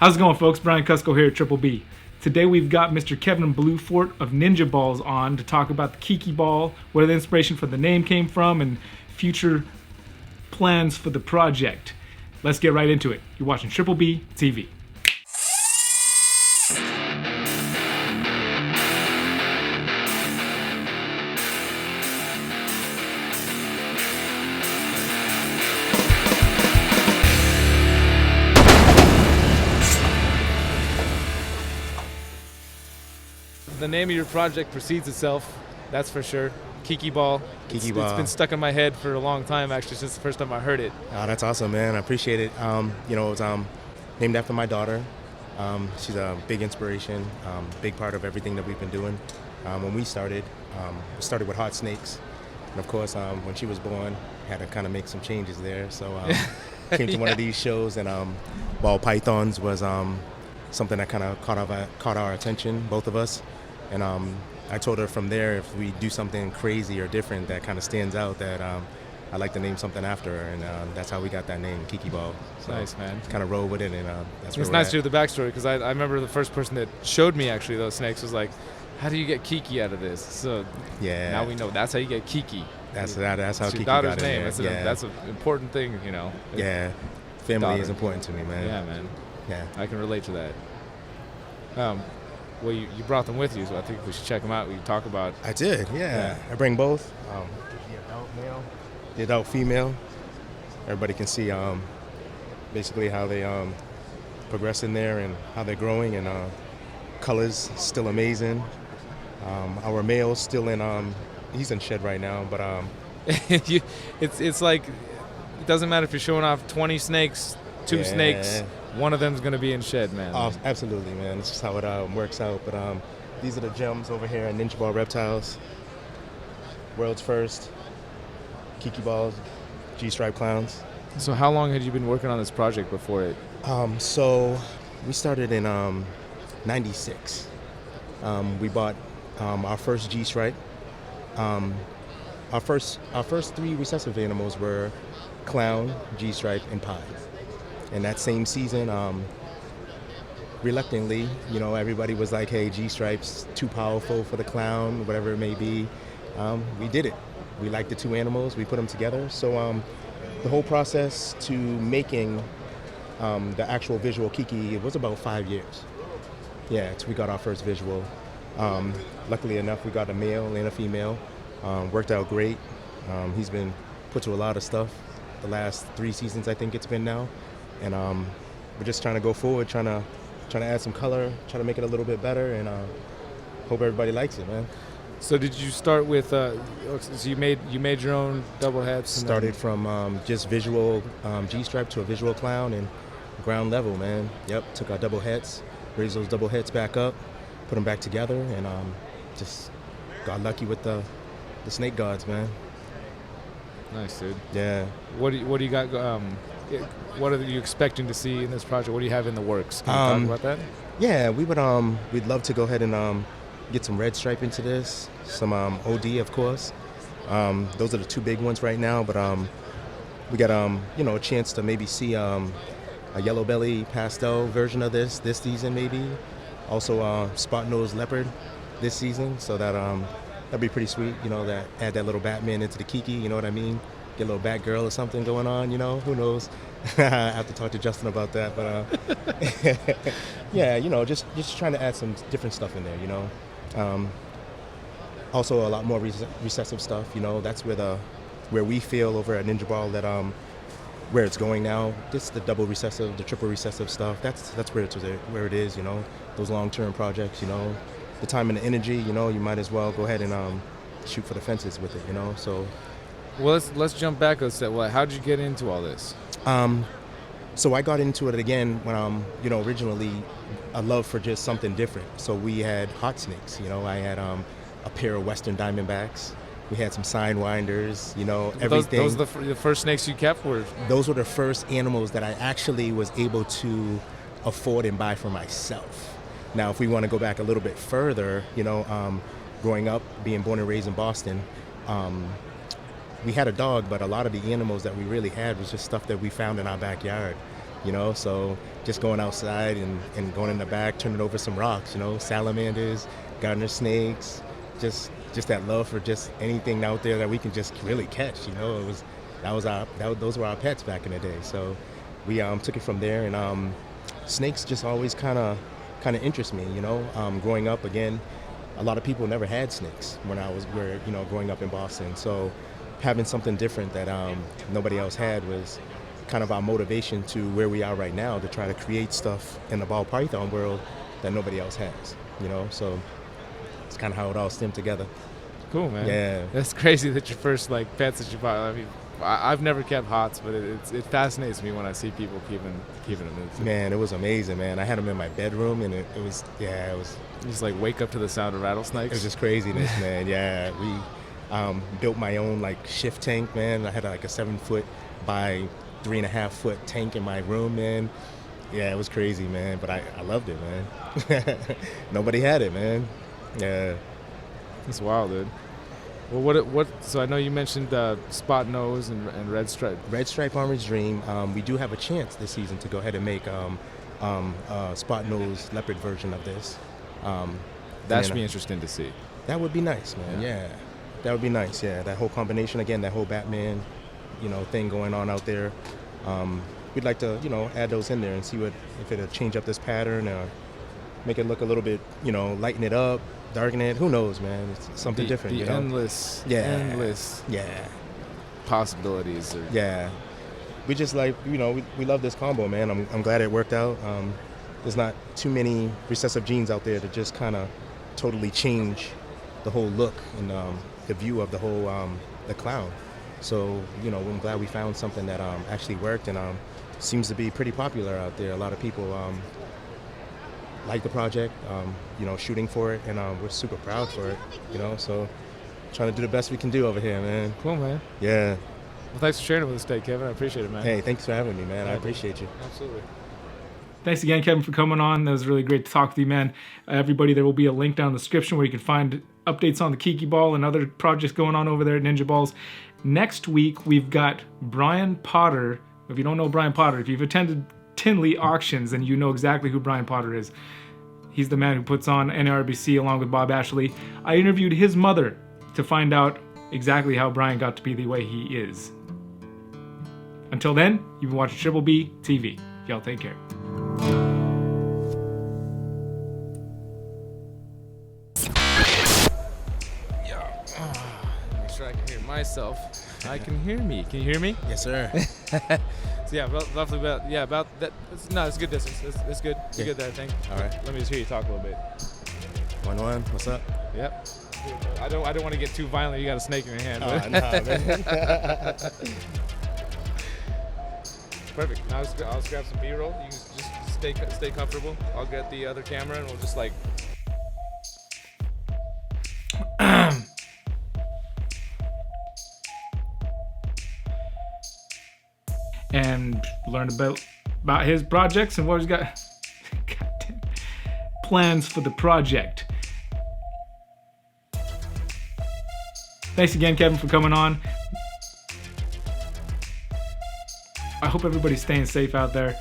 How's it going, folks? Brian Cusco here at Triple B. Today we've got Mr. Kevin Bluefort of Ninja Balls on to talk about the Kiki ball, where the inspiration for the name came from, and future plans for the project. Let's get right into it. You're watching Triple B TV. The name of your project precedes itself, that's for sure. Kiki ball. Kiki ball. It's been stuck in my head for a long time, actually, since the first time I heard it. Oh, that's awesome, man. I appreciate it. It's named after my daughter. She's a big inspiration, big part of everything that we've been doing. When we started with hot snakes. And of course, when she was born, had to kind of make some changes there. So came to one of these shows, and ball pythons was something that kind of caught our attention, both of us. And I told her from there, if we do something crazy or different that kind of stands out, that I'd like to name something after her, and that's how we got that name, Kiki Ball. So nice, man. Kind of roll with it, and that's where it's we're nice at. to hear the backstory, because I remember the first person that showed me actually those snakes was like, how do you get Kiki out of this? So yeah, now we know that's how you get Kiki. That's how Kiki got got his in name. there. That's an important thing, you know. Yeah, family daughter is important to me, man. Yeah, man. Yeah, I can relate to that. Well, you brought them with you, so I think we should check them out. We can talk about. I did, yeah. I bring both. The adult male, the adult female. Everybody can see basically how they progress in there and how they're growing, and colors still amazing. Our male's still in. He's in shed right now, but it's like it doesn't matter if you're showing off 20 snakes, two snakes. One of them's going to be in shed, man. Oh, absolutely, man. It's just how it works out. But these are the gems over here at Ninja Ball Reptiles. World's first Kiki balls, G-stripe clowns. So how long had you been working on this project before it? So we started in '96. We bought our first G-stripe. Our first three recessive animals were clown, G-stripe, and pie. And that same season, reluctantly, everybody was like, hey, G-Stripes, too powerful for the clown, whatever it may be. We did it. We liked the two animals. We put them together. So the whole process to making the actual visual Kiki, it was about 5 years. Yeah, so we got our first visual. Luckily enough, we got a male and a female. Worked out great. He's been put to a lot of stuff the last 3 seasons, I think it's been now. And we're just trying to go forward, trying to add some color, trying to make it a little bit better, and hope everybody likes it, man. So did you start with? So you made your own double heads? Started from just visual G-stripe to a visual clown, and ground level, man. Yep. Took our double heads, raised those double heads back up, put them back together, and just got lucky with the snake gods, man. Nice, dude. Yeah. What do you got? What are you expecting to see in this project? What do you have in the works? Can you talk about that? Yeah, we'd love to go ahead and get some red stripe into this, some OD, of course. Those are the two big ones right now, but we got a chance to maybe see a yellow belly pastel version of this season, maybe. Also spot nose leopard this season, so that'd be pretty sweet. That add that little Batman into the Kiki. You know what I mean? Get a little Batgirl or something going on, who knows? I have to talk to Justin about that, but yeah, just trying to add some different stuff in there, Also a lot more recessive stuff, that's where we feel over at Ninja Ball that where it's going now, just the double recessive, the triple recessive stuff, that's where it is, those long-term projects, the time and the energy, you might as well go ahead and shoot for the fences with it, so. Well, let's jump back a step. How did you get into all this? So I got into it again when originally a love for just something different. So we had hot snakes. I had a pair of Western Diamondbacks. We had some Sidewinders. Everything. Those are the first snakes you kept, or? Those were the first animals that I actually was able to afford and buy for myself. Now, if we want to go back a little bit further, growing up, being born and raised in Boston. We had a dog, but a lot of the animals that we really had was just stuff that we found in our backyard. you know. So just going outside and going in the back, turning over some rocks, you know, salamanders, gardener snakes, just that love for just anything out there that we can just really catch, you know. Those were our pets back in the day. So we took it from there, and snakes just always kind of interest me, you know. Growing up, again, a lot of people never had snakes when growing up in Boston. So having something different that nobody else had was kind of our motivation to where we are right now, to try to create stuff in the ball python world that nobody else has, you know. So it's kind of how it all stemmed together. Cool, man. Yeah. That's crazy that your first like pets that you bought. I mean, I've never kept hots, but it fascinates me when I see people keeping them. Man, it was amazing, man. I had them in my bedroom, and it was. You just like wake up to the sound of rattlesnakes. It was just craziness, man. Yeah, we built my own like shift tank, man. I had like a 7-foot by 3.5-foot tank in my room, man. Yeah, it was crazy, man. But I loved it, man. Nobody had it, man. Yeah. That's wild, dude. Well, so I know you mentioned spot nose and red stripe. Red stripe orange dream. We do have a chance this season to go ahead and make spot nose leopard version of this. That should be interesting to see. That would be nice, man. Yeah. That would be nice. Yeah, that whole combination again, that whole Batman, you know, thing going on out there. We'd like to, you know, add those in there and see if it'll change up this pattern or make it look a little bit, you know, lighten it up, darken it. Who knows, man? It's something different. The you know? endless possibilities. Yeah. We just like, you know, we love this combo, man. I'm glad it worked out. There's not too many recessive genes out there to just kind of totally change the whole look and the view of the whole the clown. So, you know, I'm glad we found something that actually worked and seems to be pretty popular out there. A lot of people like the project, you know, shooting for it, and we're super proud for it, you know. So, trying to do the best we can do over here, man. Cool, man. Yeah. Well, thanks for sharing with us today, Kevin. I appreciate it, man. Hey, thanks for having me, man. I appreciate you. Absolutely. Thanks again, Kevin, for coming on. That was really great to talk with you, man. Everybody, there will be a link down in the description where you can find updates on the Kiki ball and other projects going on over there at Ninja Balls. Next week, we've got Brian Potter. If you don't know Brian Potter, if you've attended Tinley auctions, then you know exactly who Brian Potter is. He's the man who puts on NRBC along with Bob Ashley. I interviewed his mother to find out exactly how Brian got to be the way he is. Until then, you've been watching Triple B TV. Y'all take care. Make sure I can hear myself. I can hear me. Can you hear me? Yes, sir. So yeah, roughly about that. It's good distance. It's good. You're good there, I think. All right. Let me just hear you talk a little bit. 1-1. What's up? Yep. I don't want to get too violent. You got a snake in your hand. Nah, man. Perfect. Now I'll grab some B-roll. You can just stay comfortable. I'll get the other camera and we'll just like. And learn about his projects and what he's got goddamn plans for the project. Thanks again, Kevin, for coming on. I hope everybody's staying safe out there.